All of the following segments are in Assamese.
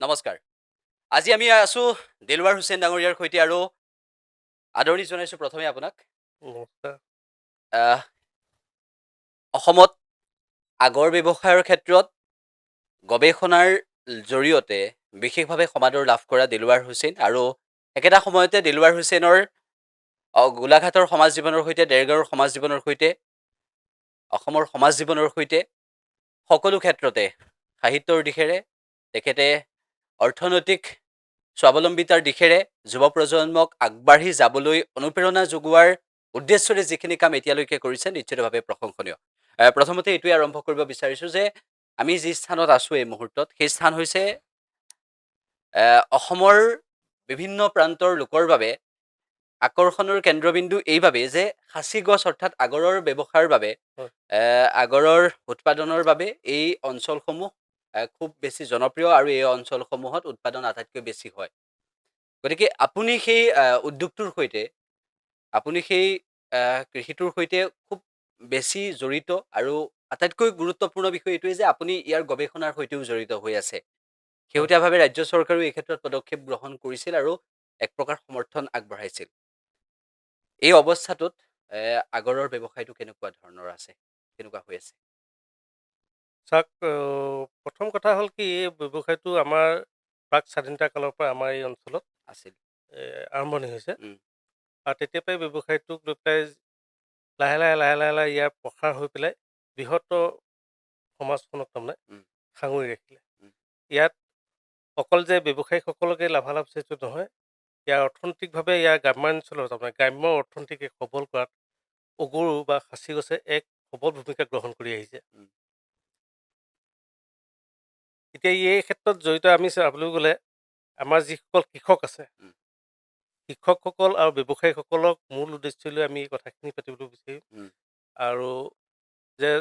নমস্কাৰ। আজি আমি আছোঁ দিলৱাৰ হুছেইন ডাঙৰীয়াৰ সৈতে আৰু আদৰণি জনাইছোঁ প্ৰথমে আপোনাক। নমস্কাৰ। আহ, অসমত আগৰ ব্যৱসায়ৰ ক্ষেত্ৰত গৱেষণাৰ জৰিয়তে বিশেষভাৱে সমাদৰ লাভ কৰা দিলৱাৰ হুছেইন আৰু একেটা সময়তে দিলৱাৰ হুছেইনৰ গোলাঘাটৰ সমাজ জীৱনৰ সৈতে দেৰগাঁৱৰ সমাজ জীৱনৰ সৈতে অসমৰ সমাজ জীৱনৰ সৈতে সকলো ক্ষেত্ৰতে সাহিত্যৰ দিশেৰে তেখেতে অৰ্থনৈতিক স্বাৱলম্বিতাৰ দিশেৰে যুৱ প্ৰজন্মক আগবাঢ়ি যাবলৈ অনুপ্ৰেৰণা যোগোৱাৰ উদ্দেশ্যৰে যিখিনি কাম এতিয়ালৈকে কৰিছে নিশ্চিতভাৱে প্ৰশংসনীয়। প্ৰথমতে এইটোৱে আৰম্ভ কৰিব বিচাৰিছোঁ যে আমি যি স্থানত আছোঁ এই মুহূৰ্তত সেই স্থান হৈছে অসমৰ বিভিন্ন প্ৰান্তৰ লোকৰ বাবে আকৰ্ষণৰ কেন্দ্ৰবিন্দু এইবাবেই যে সাঁচি গছ অৰ্থাৎ আগৰৰ ব্যৱসায়ৰ বাবে হয়। আগৰৰ উৎপাদনৰ বাবে এই অঞ্চলসমূহ খুব বেছি জনপ্ৰিয় আৰু এই অঞ্চলসমূহত উৎপাদন আটাইতকৈ বেছি হয়। গতিকে আপুনি সেই উদ্যোগটোৰ সৈতে আপুনি সেই কৃষিটোৰ সৈতে খুব বেছি জড়িত আৰু আটাইতকৈ গুৰুত্বপূৰ্ণ বিষয় এইটোৱেই যে আপুনি ইয়াৰ গৱেষণাৰ সৈতেও জড়িত হৈ আছে। হয়। শেহতীয়াভাৱে ৰাজ্য চৰকাৰেও এই ক্ষেত্ৰত পদক্ষেপ গ্ৰহণ কৰিছিল আৰু এক প্ৰকাৰ সমৰ্থন আগবঢ়াইছিল। এই অৱস্থাটোত আগৰৰ ব্যৱসায়টো কেনেকুৱা ধৰণৰ আছে, কেনেকুৱা হৈ আছে? চাওক, প্ৰথম কথা হ'ল কি, এই ব্যৱসায়টো আমাৰ প্ৰাক স্বাধীনতা কালৰ পৰা আমাৰ এই অঞ্চলত আছিল। আৰম্ভণি হৈছে। উম, আৰু তেতিয়াৰ পৰাই ব্যৱসায়টোক লৈ পেলাই লাহে লাহে ইয়াৰ প্ৰসাৰ হৈ পেলাই বৃহত্তৰ সমাজখনক তাৰমানে উম, সাঙুৰি ৰাখিলে। উম, ইয়াত অকল যে ব্যৱসায়ীসকলকে লাভালাভ সেইটো নহয়, ইয়াৰ অৰ্থনৈতিকভাৱে ইয়াৰ গ্ৰাম্যাঞ্চলৰ তাৰমানে গ্ৰাম্য অৰ্থনীতিকে সবল কৰাত অগৰু বা সাঁচি গছে এক সবল ভূমিকা গ্ৰহণ কৰি আহিছে। উম, এতিয়া এই ক্ষেত্ৰত জড়িত আমি চাবলৈ গ'লে আমাৰ যিসকল কৃষক আছে, উম, কৃষকসকল আৰু ব্যৱসায়ীসকলক মূল উদ্দেশ্য লৈ আমি এই কথাখিনি পাতিবলৈ বিচাৰিম। উম, আৰু যে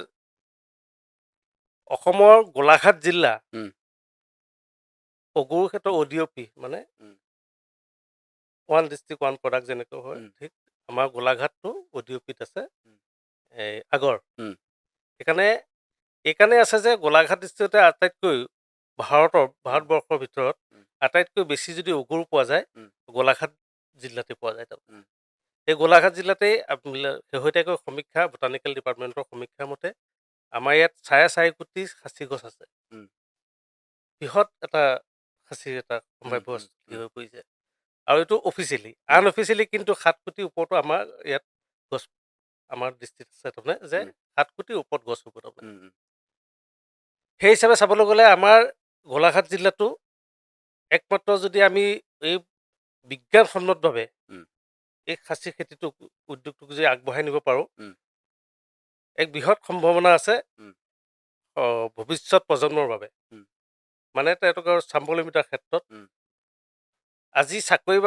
অসমৰ গোলাঘাট জিলা উম, অগৰু ক্ষেত্ৰৰ ODOP মানে উম, ওৱান ডিষ্ট্ৰিক্ট ওৱান প্ৰডাক্ট যেনেকৈ হয়, উম, ঠিক আমাৰ গোলাঘাটটো ODOPত আছে উম, আগৰ। উম, এইকাৰণে আছে যে গোলাঘাট ডিষ্ট্ৰিক্টতে আটাইতকৈ উম, ভাৰতবৰ্ষৰ ভিতৰত উম, আটাইতকৈ বেছি যদি অগৰু পোৱা যায়, উম, গোলাঘাট জিলাতে পোৱা যায়। উম, এই গোলাঘাট জিলাতেই শেহতীয়াকৈ সমীক্ষা বটানিকেল ডিপাৰ্টমেণ্টৰ সমীক্ষাৰ মতে আমাৰ ইয়াত 4.5 কোটি সাঁচি গছ আছে। উম, বৃহৎ এটা সাঁচিৰ এটা উম, সম্ভাৱ্য উম, স্থিতি উম, হৈ পৰিছে। আৰু এইটো অফিচিয়েলি, উম, আনঅফিচিয়েলি কিন্তু 7 কোটিৰ ওপৰতো আমাৰ ইয়াত গছ আমাৰ দৃষ্টিত আছে তাৰমানে যে উম, 7 কোটিৰ ওপৰত গছ হ'ব তাৰমানে। উম, উম, সেই হিচাপে চাবলৈ গ'লে আমাৰ গোলাঘাট জিলাটো একমাত্ৰ যদি আমি এই বিজ্ঞানসন্মতভাৱে উম, এই সাঁচি খেতিটোক উদ্যোগটোক যদি আগবঢ়াই নিব পাৰোঁ, উম, এক বৃহৎ সম্ভাৱনা আছে উম, ভৱিষ্যত প্ৰজন্মৰ বাবে। উম, মানে তেওঁলোকৰ স্বাৱলম্বিতাৰ ক্ষেত্ৰত উম, আজি চাকৰি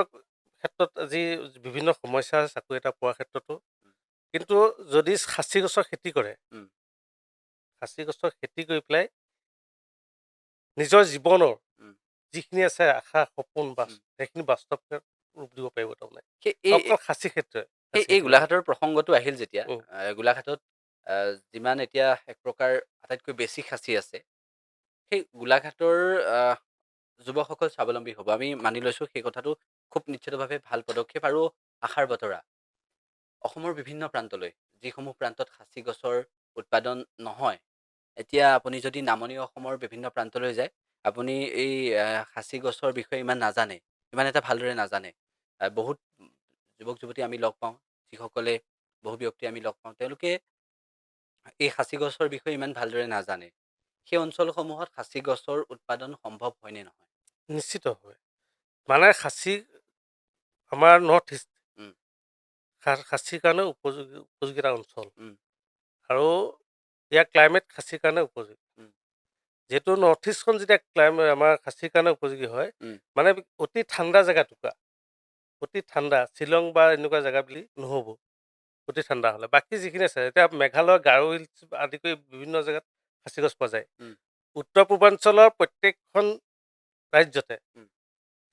ক্ষেত্ৰত আজি বিভিন্ন সমস্যা আছে চাকৰি এটা পোৱাৰ ক্ষেত্ৰতো। কিন্তু যদি সাঁচি গছৰ খেতি কৰে, উম, সাঁচি গছৰ খেতি কৰি পেলাই নিজৰ জীৱনৰ উম, যিখিনি আছে আশা সপোন উম। সেইখিনি বাস্তৱ ৰূপ দিব পাৰিব তাৰমানে। সেই এই অকল সাঁচি ক্ষেত্ৰত এই গোলাঘাটৰ প্ৰসংগটো আহিল যেতিয়া উম, গোলাঘাটত যিমান এতিয়া এক প্ৰকাৰ আটাইতকৈ বেছি সাঁচি আছে, সেই গোলাঘাটৰ যুৱকসকল স্বাৱলম্বী হ'ব আমি মানি লৈছোঁ। সেই কথাটো খুব নিশ্চিতভাৱে ভাল পদক্ষেপ আৰু আশাৰ বতৰা। অসমৰ বিভিন্ন প্ৰান্তলৈ যিসমূহ প্ৰান্তত সাঁচি গছৰ উৎপাদন নহয়, এতিয়া আপুনি যদি নামনি অসমৰ বিভিন্ন প্ৰান্তলৈ যায়, আপুনি এই সাঁচি গছৰ বিষয়ে ইমান নাজানে, ইমান এটা ভালদৰে নাজানে। বহুত যুৱক যুৱতী আমি লগ পাওঁ, যিসকলে বহু ব্যক্তি আমি লগ পাওঁ, তেওঁলোকে এই সাঁচি গছৰ বিষয়ে ইমান ভালদৰে নাজানে। সেই অঞ্চলসমূহত সাঁচি গছৰ উৎপাদন সম্ভৱ হয়নে নহয়? নিশ্চিত হয়। মানে সাঁচি আমাৰ নৰ্থ ইষ্ট উম, সাঁচিৰ কাৰণে উপযোগী এটা অঞ্চল। উম, আৰু ইয়াৰ ক্লাইমেট খাচীৰ কাৰণে উপযোগী। উম, যিহেতু নৰ্থ ইষ্টখন যেতিয়া আমাৰ খাচীৰ কাৰণে উপযোগী হয়, উম, মানে অতি ঠাণ্ডা জেগাটুকুৰা, অতি ঠাণ্ডা শ্বিলং বা এনেকুৱা জেগা বুলি নহ'ব। অতি ঠাণ্ডা হ'লে বাকী যিখিনি আছে, এতিয়া মেঘালয় গাৰো হিলছ আদি কৰি বিভিন্ন জেগাত খাচী গছ পোৱা যায়। উম, উত্তৰ পূৰ্বাঞ্চলৰ প্ৰত্যেকখন ৰাজ্যতে উম,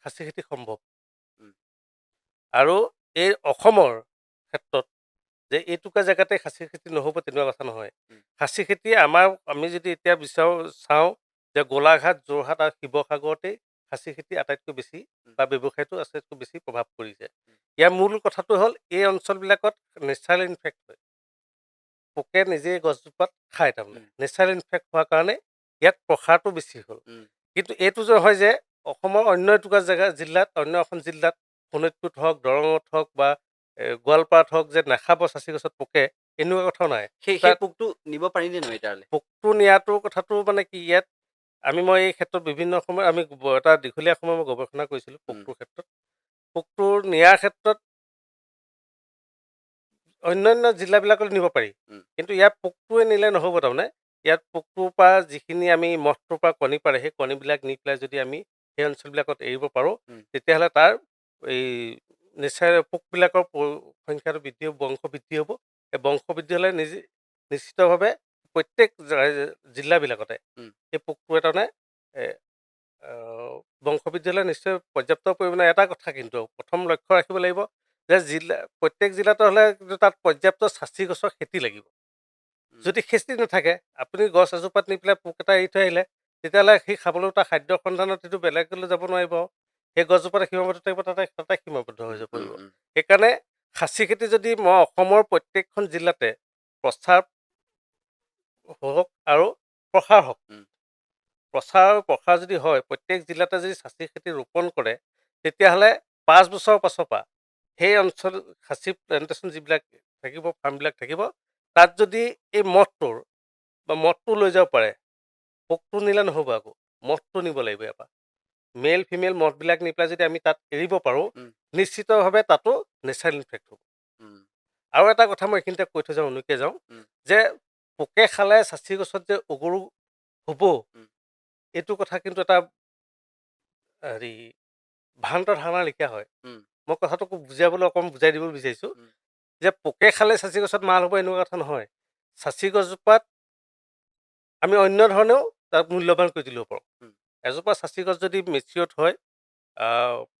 খাচী খেতি সম্ভৱ। উম, আৰু এই অসমৰ ক্ষেত্ৰত যে এইটুকুৰা জেগাতে খাচী খেতি নহ'ব তেনেকুৱা কথা নহয়। উম, খাচী খেতি আমি যদি এতিয়া চাওঁ যে গোলাঘাট, যোৰহাট আৰু শিৱসাগৰতেই খাচী খেতি আটাইতকৈ বেছি উম, বা ব্যৱসায়টো আটাইতকৈ বেছি প্ৰভাৱ পৰিছে। উম, ইয়াৰ মূল কথাটো হ'ল এই অঞ্চলবিলাকত নেচাৰেল ইনফেক্ট হয়। পোকে নিজে গছজোপাত খায় তাৰমানে। উম, নেচাৰেল ইনফেক্ট হোৱাৰ কাৰণে ইয়াত প্ৰসাৰটো বেছি হ'ল। উম, কিন্তু এইটো যে হয় যে অসমৰ অন্য এটুকুৰা জিলাত, অন্য এখন জিলাত শোণিতপুৰত হওক, দৰঙত হওক বা গোৱালপাৰাত হওক যে নাখাব চাচি গছত পোকে, এনেকুৱা কথাও নাই। সেই তাত পোকটো নিব পাৰি নে নোৱাৰি তালৈ? পোকটো নিয়াটো কথাটো মানে কি ইয়াত মই এই ক্ষেত্ৰত বিভিন্ন সময়ত এটা দীঘলীয়া সময় মই গৱেষণা কৰিছিলোঁ উম, পোকটোৰ ক্ষেত্ৰত। পোকটো নিয়াৰ ক্ষেত্ৰত অন্যান্য জিলাবিলাকলৈ নিব পাৰি। উম, কিন্তু ইয়াত পোকটোৱে নিলে নহ'ব তাৰমানে। ইয়াত পোকটোৰ পৰা যিখিনি আমি মহটোৰ পৰা কণী পাৰে, সেই কণীবিলাক নি পেলাই যদি আমি সেই অঞ্চলবিলাকত এৰিব পাৰোঁ, উম, তেতিয়াহ'লে তাৰ এই পোকবিলাকৰ সংখ্যাটো বৃদ্ধি হ'ব, বংশ বৃদ্ধি হ'ব। এই বংশ বৃদ্ধি হ'লে নিশ্চিতভাৱে প্ৰত্যেক জিলাবিলাকতে উম, সেই পোকটোৱে তাৰমানে এ, বংশবৃদ্ধি হ'লে নিশ্চয় পৰ্যাপ্ত পৰিমাণে এটা কথা কিন্তু প্ৰথম লক্ষ্য ৰাখিব লাগিব যে প্ৰত্যেক জিলাতে হ'লে কিন্তু তাত পৰ্যাপ্ত চাচি গছৰ খেতি লাগিব। উম, যদি খেতি নাথাকে, আপুনি গছ এজোপাত নি পেলাই পোক এটা এৰি থৈ আহিলে, তেতিয়াহ'লে সি খাবলৈ তাৰ খাদ্যৰ সন্ধানত সেইটো বেলেগলৈ যাব নোৱাৰিব। সেই গছজোপাতে সীমাবদ্ধ থাকিব, তাতে সীমাবদ্ধ হৈ উম, যাব উম, পৰিব। উম, সেইকাৰণে খাচী খেতি যদি মই অসমৰ প্ৰত্যেকখন জিলাতে প্ৰচাৰ হওক আৰু প্ৰসাৰ হওক, উম, প্ৰসাৰ যদি হয়, প্ৰত্যেক জিলাতে যদি চাচি খেতি ৰোপণ কৰে, তেতিয়াহ'লে ৫ বছৰৰ পাছৰ পৰা সেই অঞ্চল খাচী প্লেণ্টেশ্যন যিবিলাক থাকিব, ফাৰ্মবিলাক থাকিব, তাত যদি এই মদটো লৈ যাব পাৰে, পোকটো নিলে নহ'ব আকৌ, মদটো নিব লাগিব ইয়াৰ পৰা। মেল ফিমেল মদবিলাক নি পেলাই যদি আমি তাত এৰিব পাৰোঁ, উম, নিশ্চিতভাৱে তাতো নেচাৰেল ইনফেক্ট হ'ব। উম, আৰু এটা কথা মই এইখিনিতে কৈ থৈ যাওঁ, উনুকিয়াই যাওঁ, উম, যে পোকে খালে চাচি গছত যে অগৰু হ'ব, উম, এইটো কথা কিন্তু এটা হেৰি ভ্ৰান্ত ধাৰণাৰ লেখীয়া হয়। উম, মই কথাটো অকণমান বুজাই দিব বিচাৰিছোঁ, উম, যে পোকে খালে চাচি গছত মাল হ'ব এনেকুৱা কথা নহয়। চাচি গছজোপাত আমি অন্য ধৰণেও তাক মূল্যৱান কৰি তুলিব পাৰোঁ। উম, এজোপা চাচি গছ যদি মেচিয়ৰ্ড হয়,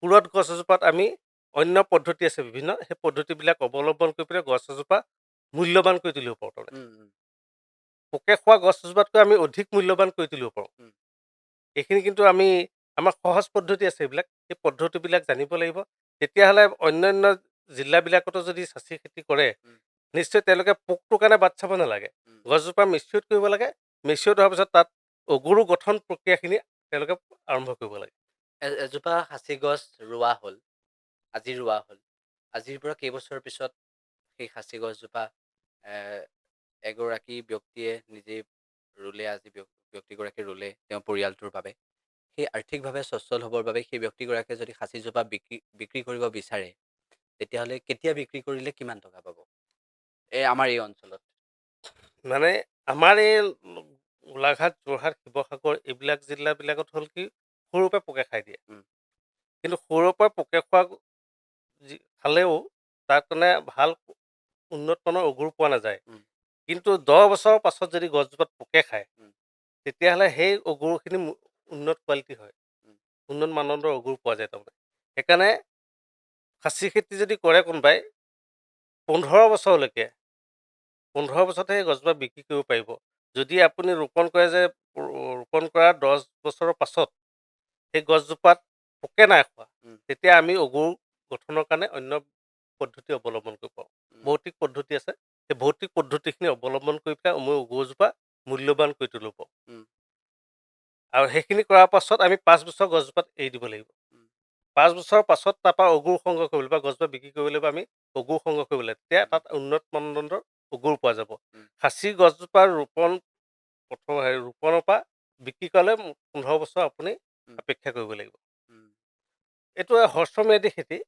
পুৰঠ গছ এজোপাত আমি অন্য পদ্ধতি আছে বিভিন্ন, সেই পদ্ধতিবিলাক অৱলম্বন কৰি পেলাই গছ এজোপা মূল্যৱান কৰি তুলিব পাৰোঁ তাৰমানে। উম, উম, পোকে খোৱা গছ এজোপাতকৈ আমি অধিক মূল্যৱান কৰি তুলিব পাৰোঁ। উম, এইখিনি কিন্তু আমাৰ সহজ পদ্ধতি আছে এইবিলাক, সেই পদ্ধতিবিলাক জানিব লাগিব। তেতিয়াহ'লে অন্যান্য জিলাবিলাকতো যদি চাচি খেতি কৰে, উম, নিশ্চয় তেওঁলোকে পোকটোৰ কাৰণে বাট চাব নালাগে। উম। গছজোপা মেচিয়ৰ্ড কৰিব লাগে, মেচিয়ৰ্ড হোৱাৰ পিছত তাত অগুৰু গঠন প্ৰক্ৰিয়াখিনি তেওঁলোকে আৰম্ভ কৰিব লাগে। এজোপা সাঁচি গছ ৰোৱা হ'ল, আজি ৰোৱা হ'ল। আজিৰ পৰা কেইবছৰ পিছত সেই সাঁচি গছজোপা এ, এগৰাকী ব্যক্তিয়ে নিজেই ৰুলে, আজি ব্যক্তিগৰাকী ৰুলে তেওঁৰ পৰিয়ালটোৰ বাবে। সেই আৰ্থিকভাৱে স্বচ্ছল হ'বৰ বাবে সেই ব্যক্তিগৰাকীয়ে যদি সাঁচিজোপা বিক্ৰী কৰিব বিচাৰে, তেতিয়াহ'লে কেতিয়া বিক্ৰী কৰিলে কিমান টকা পাব? আমাৰ এই অঞ্চলত। মানে আমাৰ এই গোলাঘাট, যোৰহাট, শিৱসাগৰ এইবিলাক জিলাবিলাকত হ'ল কি, সৰুৰ পৰা পোকে খাই দিয়ে। উম, কিন্তু সৰুৰ পৰা পোকে খোৱা খালেও তাত মানে ভাল উন্নত মানৰ অগুৰ পোৱা নাযায়। উম, কিন্তু 10 বছৰৰ পাছত যদি গছজোপাত পোকে খায়, উম, তেতিয়াহ'লে সেই অগুৰখিনি উন্নত কোৱালিটি হয়, উম, উন্নত মানদণ্ডৰ অগুৰ পোৱা যায় তাৰমানে। সেইকাৰণে খাচী খেতি যদি কৰে কোনোবাই, 15 বছৰলৈকে 15 বছৰতে সেই গছজোপা বিক্ৰী কৰিব পাৰিব। যদি আপুনি ৰোপণ কৰে যে ৰোপণ কৰাৰ 10 বছৰৰ পাছত সেই গছজোপাত পোকে নাই খোৱা, উম, তেতিয়া আমি অগুৰ গঠনৰ কাৰণে অন্য পদ্ধতি অৱলম্বন কৰিব পাৰোঁ। উম, ভৌতিক পদ্ধতি আছে, সেই ভৌতিক পদ্ধতিখিনি অৱলম্বন কৰি পেলাই আমি অগুৰজোপা মূল্যৱান কৰি তুলিব পাৰোঁ। উম, আৰু সেইখিনি কৰাৰ পাছত আমি 5 বছৰ গছজোপাত এৰি দিব লাগিব। উম, 5 বছৰৰ পাছত তাৰপৰা অগুৰ সংগ্ৰহ কৰিব লাগিব বা গছজোপা বিক্ৰী কৰিব লাগিব, আমি অগুৰ সংগ্ৰহ কৰিব লাগিব। তেতিয়া উম, তাত উন্নত মানদণ্ডৰ অগুৰ পোৱা যাব। উম, খাচী গছজোপাৰ ৰোপণৰ পৰা বিক্ৰী কৰালে 15 বছৰ আপুনি উম, অপেক্ষা কৰিব লাগিব। উম। এইটো হ্ৰস্বম্যাদী খেতি,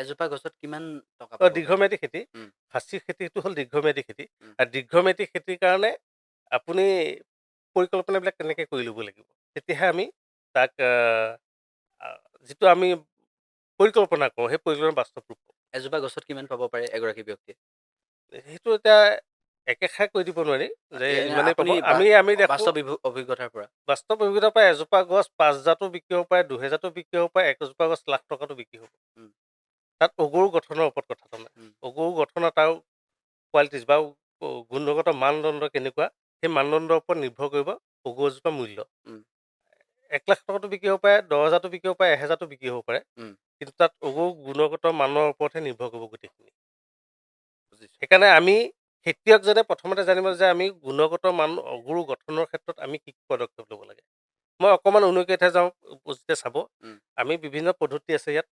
এজোপা গছত কিমান টকা পাব পাৰি? দীৰ্ঘম্যাদী খেতি। উম, খাচী খেতিটো হ'ল দীৰ্ঘম্যাদী খেতি। উম, আৰু দীৰ্ঘম্যাদী খেতিৰ কাৰণে আপুনি পৰিকল্পনাবিলাক কেনেকৈ কৰি ল'ব লাগিব। তেতিয়াহে আমি তাক যিটো আমি পৰিকল্পনা কৰোঁ, সেই পৰিকল্পনা বাস্তৱ ৰূপ পাওঁ। এজোপা গছত কিমান পাব পাৰে এগৰাকী ব্যক্তিয়ে? সেইটো এতিয়া একেষাৰে কৈ দিব নোৱাৰি যে এনে ইমানেই পাব। আপুনি আমি দেখোঁ বাস্তৱ অভিজ্ঞতাৰ পৰা। বাস্তৱ অভিজ্ঞতাৰ পৰা এজোপা গছ 5,000তো বিক্ৰী হ'ব পাৰে, 2,000তো বিক্ৰী হ'ব পাৰে, একজোপা গছ লাখ টকাতো বিক্ৰী হ'ব। উম, তাত অগুৰ গঠনৰ ওপৰত কথা তাৰমানে। উম, অগুৰ গঠনৰ তাৰ কোৱালিটিজ বা গুণগত মানদণ্ড কেনেকুৱা, সেই মানদণ্ডৰ ওপৰত নিৰ্ভৰ কৰিব অগুৰ এজোপা মূল্য। উম। 1,00,000 টকাতো বিক্ৰী হ'ব পাৰে, 10,000টো বিক্ৰী হ'ব পাৰে, 1,000টো বিক্ৰী হ'ব পাৰে। উম, কিন্তু তাত গুণগত মানৰ ওপৰতহে নিৰ্ভৰ কৰিব গোটেইখিনি। বুজিছোঁ। সেইকাৰণে আমি খেতিয়কজনে প্ৰথমতে জানিব যে আমি গুণগত মান অগুৰু গঠনৰ ক্ষেত্ৰত আমি কি পদক্ষেপ ল'ব লাগে। মই অকণমান উন্নয়নকৈ যাওঁ যেতিয়া চাব, উম, আমি বিভিন্ন পদ্ধতি আছে ইয়াত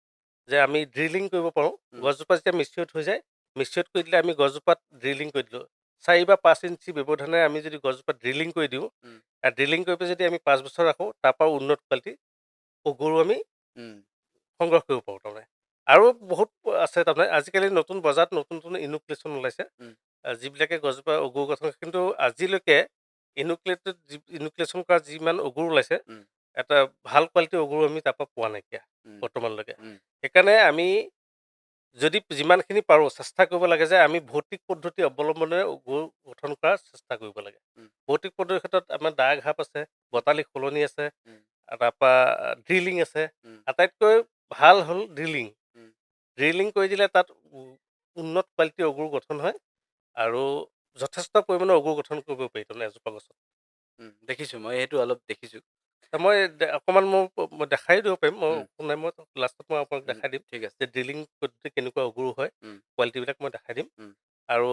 যে আমি ড্ৰিলিং কৰিব পাৰোঁ। উম, গছজোপা যেতিয়া মিচিয়ৰ্ড হৈ যায়, মিচিয়ৰ্ড কৰি দিলে আমি গছজোপাত ড্ৰিলিং কৰি দিলোঁ। 4 বা 5 ইঞ্চি ব্যৱধানেৰে আমি যদি গছজোপাত ড্ৰিলিং কৰি দিওঁ, উম, ড্ৰিলিং কৰি পেলাই যদি আমি 5 বছৰ ৰাখোঁ, তাৰপৰা উন্নত কোৱালিটি অগুৰু আমি উম, সংগ্ৰহ কৰিব পাৰোঁ তাৰমানে। আৰু বহুত আছে তাৰমানে আজিকালি নতুন বজাৰত নতুন নতুন ইনকুলেশ্যন ওলাইছে। উম, যিবিলাকে গছজোপা অগুৰু গঠন, কিন্তু আজিলৈকে ইনকুলেশ্যন কৰা যিমান অগুৰু ওলাইছে, উম, এটা ভাল কোৱালিটিৰ অগুৰু আমি তাৰপৰা পোৱা নাইকিয়া উম, বৰ্তমানলৈকে। উম, সেইকাৰণে আমি যদি যিমানখিনি পাৰোঁ চেষ্টা কৰিব লাগে যে আমি ভৌতিক পদ্ধতি অৱলম্বনেৰে অগুৰু গঠন কৰাৰ চেষ্টা কৰিব লাগে। উম, ভৌতিক পদ্ধতিৰ ক্ষেত্ৰত আমাৰ দা ঘাপ আছে, বটালি সলনি আছে, উম, তাৰপৰা ড্ৰিলিং আছে। উম, আটাইতকৈ ভাল হ'ল ড্ৰিলিং। উম, ড্ৰিলিং কৰি দিলে তাত উন্নত কোৱালিটিৰ অগুৰু গঠন হয় আৰু যথেষ্ট পৰিমাণৰ অগুৰু গঠন কৰিব পাৰি তাৰমানে এজোপা গছত। দেখিছোঁ মই সেইটো অলপ দেখিছোঁ। মই অকণমান মই দেখাই দিব পাৰিম, উম, মই লাষ্টত মই আপোনাক উম, দেখাই দিম ঠিক আছে। যে ড্ৰিলিং পদ্ধতি কেনেকুৱা অগুৰু হয়, উম, কোৱালিটিবিলাক মই দেখাই দিম। উম, আৰু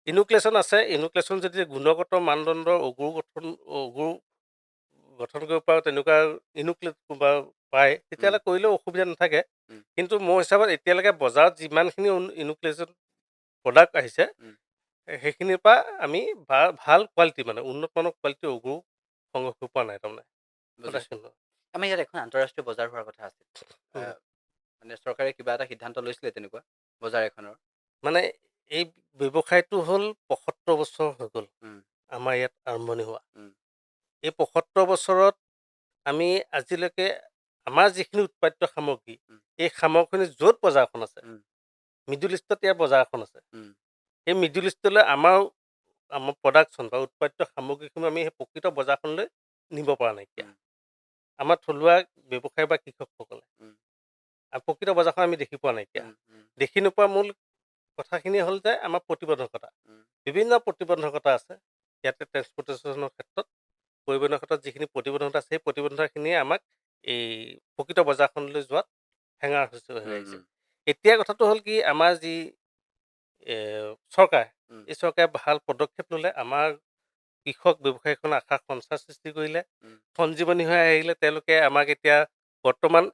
ইনকুলেশ্যন আছে, ইনকুলেশ্যন যদি গুণগত মানদণ্ডৰ অগুৰু গঠন কৰিব পাৰোঁ তেনেকুৱা ইনকুলেট বা পায়, উম, তেতিয়াহ'লে কৰিলেও অসুবিধা নাথাকে। উম, কিন্তু মোৰ হিচাপত এতিয়ালৈকে বজাৰত যিমানখিনি ইনকুলেশ্যন প্ৰডাক্ট আহিছে, উম, সেইখিনিৰ পৰা আমি ভাল কোৱালিটি মানে উন্নত মানৰ কোৱালিটিৰ অগুৰু সংগ্ৰহ কৰিব পৰা নাই তাৰমানে। বুজিছোঁ। আমাৰ ইয়াত এখন আন্তঃৰাষ্ট্ৰীয় বজাৰ হোৱাৰ কথা আছিল। উম। আহ, মানে চৰকাৰে কিবা এটা সিদ্ধান্ত লৈছিলে তেনেকুৱা বজাৰ এখনৰ। মানে এই ব্যৱসায়টো হ'ল ৭৫ বছৰ হৈ গ'ল উম, আমাৰ ইয়াত আৰম্ভণি হোৱা। উম, এই ৭৫ বছৰত আমি আজিলৈকে আমাৰ যিখিনি উৎপাদিত সামগ্ৰী, উম, এই সামগ্ৰীখিনি য'ত বজাৰখন আছে, উম, মিডল ইষ্টত ইয়াৰ বজাৰ এখন আছে। উম, সেই মিডল ইষ্টলৈ আমাৰ প্ৰডাকশ্যন বা উৎপাদিত সামগ্ৰীখিনি আমি সেই প্ৰকৃত বজাৰখনলৈ নিব পৰা নাইকিয়া। উম, আমাৰ থলুৱা ব্যৱসায় বা কৃষকসকলে উম, আৰু প্ৰকৃত বজাৰখন আমি দেখি পোৱা নাইকিয়া। উম, উম, দেখি নোপোৱা মূল কথাখিনি হ'ল যে আমাৰ প্ৰতিবন্ধকতা। উম, বিভিন্ন প্ৰতিবন্ধকতা আছে ইয়াতে ট্ৰেন্সপৰ্টেশ্যনৰ ক্ষেত্ৰত, পৰিবহণৰ ক্ষেত্ৰত যিখিনি প্ৰতিবন্ধকতা আছে সেই প্ৰতিবন্ধকতাখিনিয়ে আমাক এই প্ৰকৃত বজাৰখনলৈ যোৱাত হেঙাৰ হৈ উম, আহিছে। উম, এতিয়া কথাটো হ'ল কি, আমাৰ যি চৰকাৰ, উম, এই চৰকাৰে ভাল পদক্ষেপ ল'লে, আমাৰ কৃষক ব্যৱসায়ীখনৰ আশা সঞ্চাৰ সৃষ্টি কৰিলে, উম, সঞ্জীৱনী হৈ আহিলে। তেওঁলোকে আমাক এতিয়া বৰ্তমান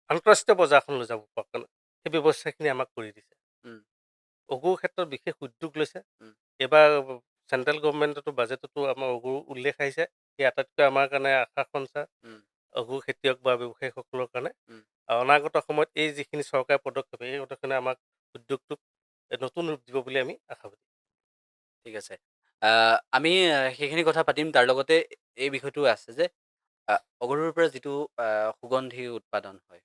আন্তঃৰাষ্ট্ৰীয় বজাৰখনলৈ যাব পৰা কাৰণে সেই ব্যৱস্থাখিনি আমাক কৰি দিছে। উম, অগুৰুৰ ক্ষেত্ৰত বিশেষ উদ্যোগ লৈছে। উম, এইবাৰ চেণ্ট্ৰেল গভৰ্ণমেণ্টতো বাজেটতো আমাৰ অগুৰু উল্লেখ আহিছে। এই আটাইতকৈ আমাৰ কাৰণে আশা সঞ্চাৰ উম, অগুৰু খেতিয়ক বা ব্যৱসায়ীসকলৰ কাৰণে। উম, আৰু অনাগত সময়ত এই যিখিনি চৰকাৰী পদক্ষেপ, এই পদক্ষেপে আমাক উদ্যোগটোক নতুন ৰূপ দিব বুলি আমি আশাবাদী। ঠিক আছে। আমি সেইখিনি কথা পাতিম। তাৰ লগতে এই বিষয়টো আছে যে অগৰুৰ পৰা যিটো সুগন্ধি উৎপাদন হয়।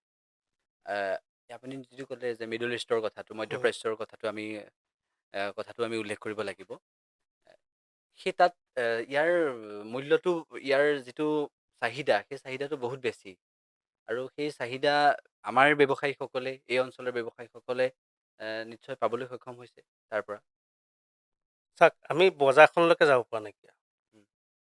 আহ, আপুনি যিটো ক'লে যে মিডল ইষ্টৰ কথাটো, উম। মধ্যপ্ৰাচ্যৰ কথাটো আমি উল্লেখ কৰিব লাগিব। সেই তাত ইয়াৰ মূল্যটো, ইয়াৰ যিটো চাহিদা, সেই চাহিদাটো বহুত বেছি। আৰু সেই চাহিদা আমাৰ ব্যৱসায়ীসকলে, এই অঞ্চলৰ ব্যৱসায়ীসকলে নিশ্চয় পাবলৈ সক্ষম হৈছে তাৰ পৰা। চাওক, আমি বজাৰখনলৈকে যাব পৰা নাইকিয়া। উম,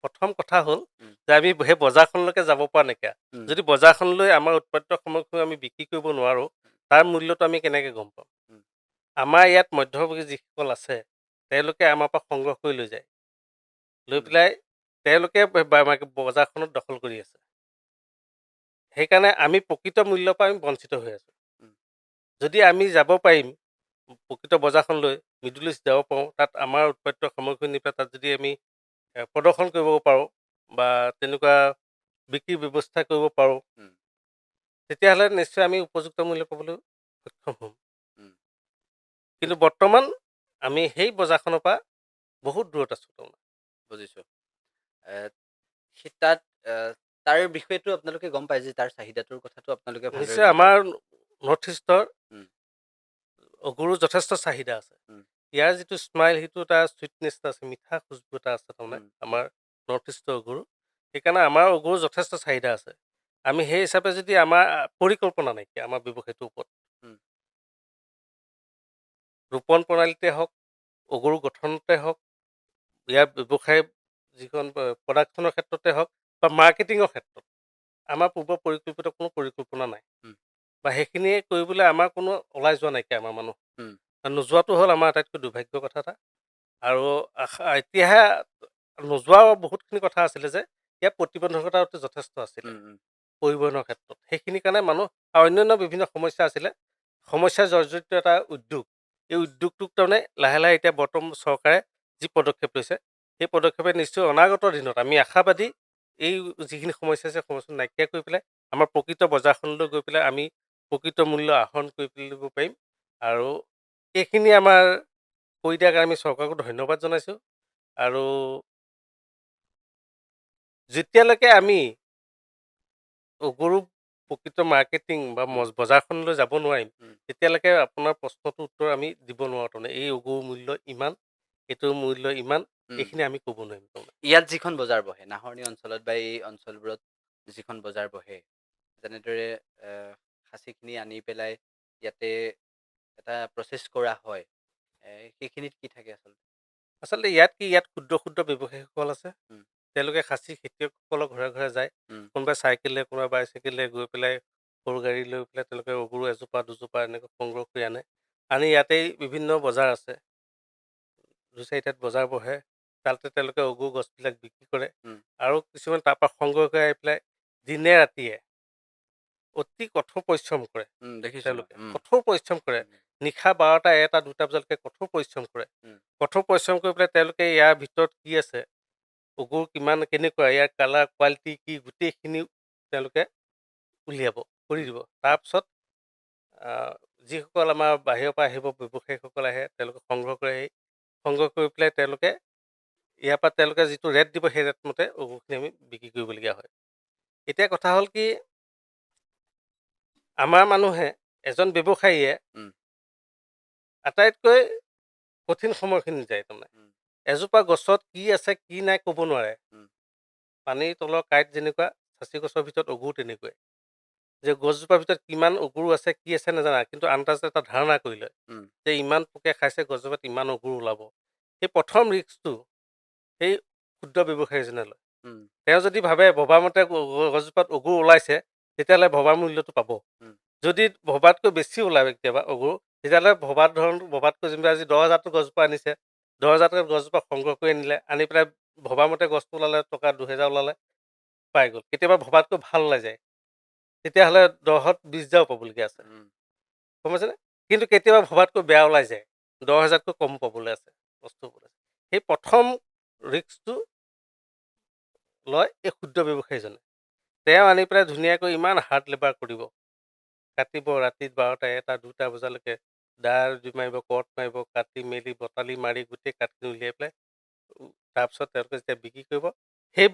প্ৰথম কথা হ'ল উম, যে আমি সেই বজাৰখনলৈকে যাব পৰা নাইকিয়া। উম, যদি বজাৰখনলৈ আমাৰ উৎপাদিত সামগ্ৰী আমি বিক্ৰী কৰিব নোৱাৰোঁ, তাৰ মূল্যটো আমি কেনেকৈ গম পাম? উম, আমাৰ ইয়াত মধ্যভোগী যিসকল আছে, তেওঁলোকে আমাৰ পৰা সংগ্ৰহ কৰি লৈ যায়। লৈ উম, পেলাই তেওঁলোকে বজাৰখনত দখল কৰি আছে। সেইকাৰণে আমি প্ৰকৃত মূল্যৰ পৰা আমি বঞ্চিত হৈ আছোঁ। উম, যদি আমি যাব পাৰিম প্ৰকৃত বজাৰখনলৈ, মিডল ইষ্ট যাব পাৰোঁ, তাত আমাৰ উৎপাদিত সামগ্ৰী নি পেলাই তাত যদি আমি প্ৰদৰ্শন কৰিব পাৰোঁ বা তেনেকুৱা বিক্ৰীৰ ব্যৱস্থা কৰিব পাৰোঁ, উম, তেতিয়াহ'লে নিশ্চয় আমি উপযুক্ত মূল্য পাবলৈ সক্ষম হ'ম। উম, কিন্তু বৰ্তমান আমি সেই বজাৰখনৰ পৰা বহুত দূৰত আছোঁ তাৰমানে। বুজিছোঁ। আহ, সেই তাত আহ, তাৰ বিষয়টো আপোনালোকে গম পায় যে তাৰ চাহিদাটোৰ কথাটো আপোনালোকে ভালদৰে নিশ্চয় গম পায়। আমাৰ নৰ্থ ইষ্টৰ উম, অগুৰু যথেষ্ট চাহিদা আছে। উম, ইয়াৰ যিটো স্মাইল, সেইটো এটা চুইটনেছ এটা আছে, মিঠা খুজবু এটা আছে তাৰমানে উম, উম, আমাৰ নৰ্থ ইষ্টৰ অগুৰু। সেইকাৰণে আমাৰ অগুৰু যথেষ্ট চাহিদা আছে। আমি সেই হিচাপে যদি আমাৰ পৰিকল্পনা নাইকিয়া আমাৰ ব্যৱসায়টোৰ ওপৰত, উম, ৰোপণ প্ৰণালীতে হওক, অগুৰু গঠনতে হওক, ইয়াৰ ব্যৱসায় যিখন প্ৰডাকশ্যনৰ ক্ষেত্ৰতে হওক, বা মাৰ্কেটিঙৰ ক্ষেত্ৰত আমাৰ পূৰ্ব পৰিকল্পিত কোনো পৰিকল্পনা নাই উম, বা সেইখিনিয়ে কৰিবলৈ আমাৰ কোনো ওলাই যোৱা নাইকিয়া আমাৰ মানুহ উম, আৰু নোযোৱাটো হ'ল আমাৰ আটাইতকৈ দুৰ্ভাগ্যৰ কথা এটা আৰু এতিয়াহে নোযোৱা বহুতখিনি কথা আছিলে যে ইয়াৰ প্ৰতিবন্ধকতা অতি যথেষ্ট আছিলে উম, উম, পৰিবহণৰ ক্ষেত্ৰত সেইখিনিৰ কাৰণে মানুহ আৰু অন্যান্য বিভিন্ন সমস্যা আছিলে সমস্যা জৰ্জৰিত এটা উদ্যোগ এই উদ্যোগটোক তাৰমানে লাহে লাহে এতিয়া বৰ্তমান চৰকাৰে যি পদক্ষেপ লৈছে সেই পদক্ষেপে নিশ্চয় অনাগত দিনত আমি আশাবাদী এই যিখিনি সমস্যা আছে সমস্যা নাইকিয়া কৰি পেলাই আমাৰ প্ৰকৃত বজাৰখনলৈ গৈ পেলাই আমি প্ৰকৃত মূল্য আহৰণ কৰি পেলাব পাৰিম আৰু এইখিনি আমাৰ কৰি দিয়াৰ কাৰণে আমি চৰকাৰকো ধন্যবাদ জনাইছোঁ আৰু যেতিয়ালৈকে আমি গৰু প্ৰকৃত মাৰ্কেটিং বা উম, বজাৰখনলৈ যাব নোৱাৰিম উম, তেতিয়ালৈকে আপোনাৰ প্ৰশ্নটোৰ উত্তৰ আমি দিব নোৱাৰোঁ তাৰমানে এই গৰুৰ মূল্য ইমান এইটোৰ মূল্য ইমান উম। এইখিনি আমি ক'ব নোৱাৰিম তাৰমানে ইয়াত যিখন বজাৰ বহে নাহৰণি অঞ্চলত বা এই অঞ্চলবোৰত যিখন বজাৰ বহে যেনেদৰে খাচীখিনি আনি পেলাই ইয়াতে এটা প্ৰচেছ কৰা হয় সেইখিনিত কি থাকে আচলতে আচলতে ইয়াত কি ইয়াত ক্ষুদ্ৰ ক্ষুদ্ৰ ব্যৱসায়ীসকল আছে উম, তেওঁলোকে খাচী খেতিয়কসকলৰ ঘৰে ঘৰে যায় উম, কোনোবাই চাইকেলে কোনোবাই বাইচাইকেলে গৈ পেলাই সৰু গাড়ী লৈ পেলাই তেওঁলোকে গৰু এজোপা দুজোপা এনেকৈ সংগ্ৰহ কৰি আনে আনি ইয়াতেই বিভিন্ন বজাৰ আছে দুই চাৰিটাত বজাৰ বহে তাতে তেওঁলোকে অগুৰু গছবিলাক বিক্ৰী কৰে উম, আৰু কিছুমান তাৰপৰা সংগ্ৰহ কৰি আহি পেলাই দিনে ৰাতিয়ে অতি কঠোৰ পৰিশ্ৰম কৰে দেখিছোঁ মই তেওঁলোকে কঠোৰ পৰিশ্ৰম কৰে উম, নিশা 12টা 1টা 2টা বজালৈকে কঠোৰ পৰিশ্ৰম কৰে উম, কঠোৰ পৰিশ্ৰম কৰি পেলাই তেওঁলোকে ইয়াৰ ভিতৰত কি আছে অগুৰ কিমান কেনেকুৱা ইয়াৰ কালাৰ কোৱালিটি কি গোটেইখিনি তেওঁলোকে উলিয়াব কৰি উম, দিব উম, তাৰপিছত যিসকল আমাৰ বাহিৰৰ পৰা আহিব ব্যৱসায়ীসকল আহে তেওঁলোকে সংগ্ৰহ কৰি আহি সংগ্ৰহ কৰি পেলাই তেওঁলোকে ইয়াৰ পৰা তেওঁলোকে যিটো ৰেট দিব সেই ৰেট মতে অগুখিনি আমি বিক্ৰী কৰিবলগীয়া হয় এতিয়া কথা হ'ল কি আমাৰ মানুহে এজন ব্যৱসায়ীয়ে উম, আটাইতকৈ কঠিন সময়খিনি যায় তাৰমানে উম, এজোপা গছত কি আছে কি নাই ক'ব নোৱাৰে উম, পানীৰ তলৰ কাঁইট যেনেকুৱা চাচি গছৰ ভিতৰত অগুৰো তেনেকুৱাই যে গছজোপাৰ ভিতৰত কিমান অগুৰু আছে কি আছে নাজানা কিন্তু আন্দাজত এটা ধাৰণা কৰি লয় উম, যে ইমান পোকে খাইছে গছজোপাত ইমান অগুৰ ওলাব সেই প্ৰথম ৰিস্কটো সেই ক্ষুদ্ৰ ব্যৱসায়ীজনে লয় উম, তেওঁ যদি ভাবে ভবামতে গছজোপাত অগুৰ ওলাইছে তেতিয়াহ'লে ভবা মূল্যটো পাব উম, যদি ভবাতকৈ বেছি ওলায় কেতিয়াবা অগুৰ তেতিয়াহ'লে ভবাতকৈ যেনিবা আজি 10,000টো গছজোপা আনিছে 10,000 গছজোপা সংগ্ৰহ কৰি আনিলে আনি পেলাই ভবামতে গছটো ওলালে টকা 2,000 ওলালে পাই গ'ল কেতিয়াবা ভবাতকৈ ভাল ওলাই যায় তেতিয়াহ'লে 10ত 20,000 পাবলগীয়া আছে উম, গম পাইছেনে কিন্তু কেতিয়াবা ভবাতকৈ বেয়া ওলাই যায় 10,000তকৈ কম পাবলৈ আছে বস্তু সেই প্ৰথম ৰিস্কটো লয় এই ক্ষুদ্ৰ ব্যৱসায়ীজনে তেওঁ আনি পেলাই ধুনীয়াকৈ ইমান হাৰ্ড লেবাৰ কৰিব কাটিব ৰাতি 12টা 1টা 2টা বজালৈকে দাৰ দি মাৰিব কট মাৰিব কাটি মেলি বটালি মাৰি গোটেই কাঠখিনি উলিয়াই পেলাই তাৰপিছত তেওঁলোকে যেতিয়া বিক্ৰী কৰিব সেই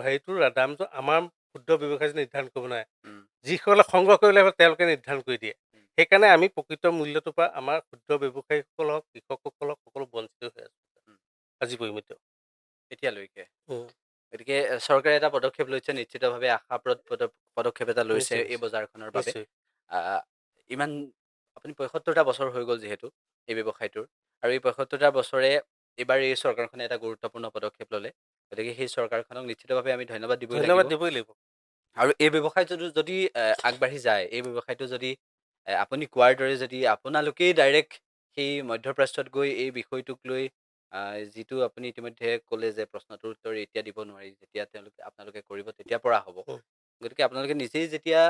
হেৰিটোৰ দামটো আমাৰ ক্ষুদ্ৰ ব্যৱসায়ীজনে নিৰ্ধাৰণ কৰিব নোৱাৰে উম, যিসকলে সংগ্ৰহ কৰিবলৈ আহে তেওঁলোকে নিৰ্ধাৰণ কৰি দিয়ে উম, সেইকাৰণে আমি প্ৰকৃত মূল্যটোৰ পৰা আমাৰ ক্ষুদ্ৰ ব্যৱসায়ীসকল হওক কৃষকসকল হওক সকলো বঞ্চিত হৈ আছো উম, আজি পৰিমিত এতিয়ালৈকে গতিকে চৰকাৰে এটা পদক্ষেপ লৈছে নিশ্চিতভাৱে আশাপ্ৰদ পদক্ষেপ এটা লৈছে নিশ্চয় এই নিশ্চয় বজাৰখনৰ বাবে নিশ্চয় আহ, ইমান আপুনি ৭৫টা বছৰ হৈ গ'ল যিহেতু এই ব্যৱসায়টোৰ আৰু এই ৭৫টা বছৰে এইবাৰ এই চৰকাৰখনে এটা গুৰুত্বপূৰ্ণ পদক্ষেপ ল'লে গতিকে সেই চৰকাৰখনক নিশ্চিতভাৱে আমি ধন্যবাদ দিবই লাগিব ধন্যবাদ দিবই লাগিব আৰু এই ব্যৱসায়টো যদি আগবাঢ়ি যায় এই ব্যৱসায়টো যদি আপুনি কোৱাৰ দৰে যদি আপোনালোকেই ডাইৰেক্ট সেই মধ্যপ্ৰাচ্যত গৈ এই বিষয়টোক লৈ যিটো আপুনি ইতিমধ্যে ক'লে যে প্ৰশ্নটোৰ উত্তৰ এতিয়া দিব নোৱাৰি যেতিয়া আপোনালোকে কৰিব তেতিয়া পৰা হ'ব উম, গতিকে আপোনালোকে নিজেই যেতিয়া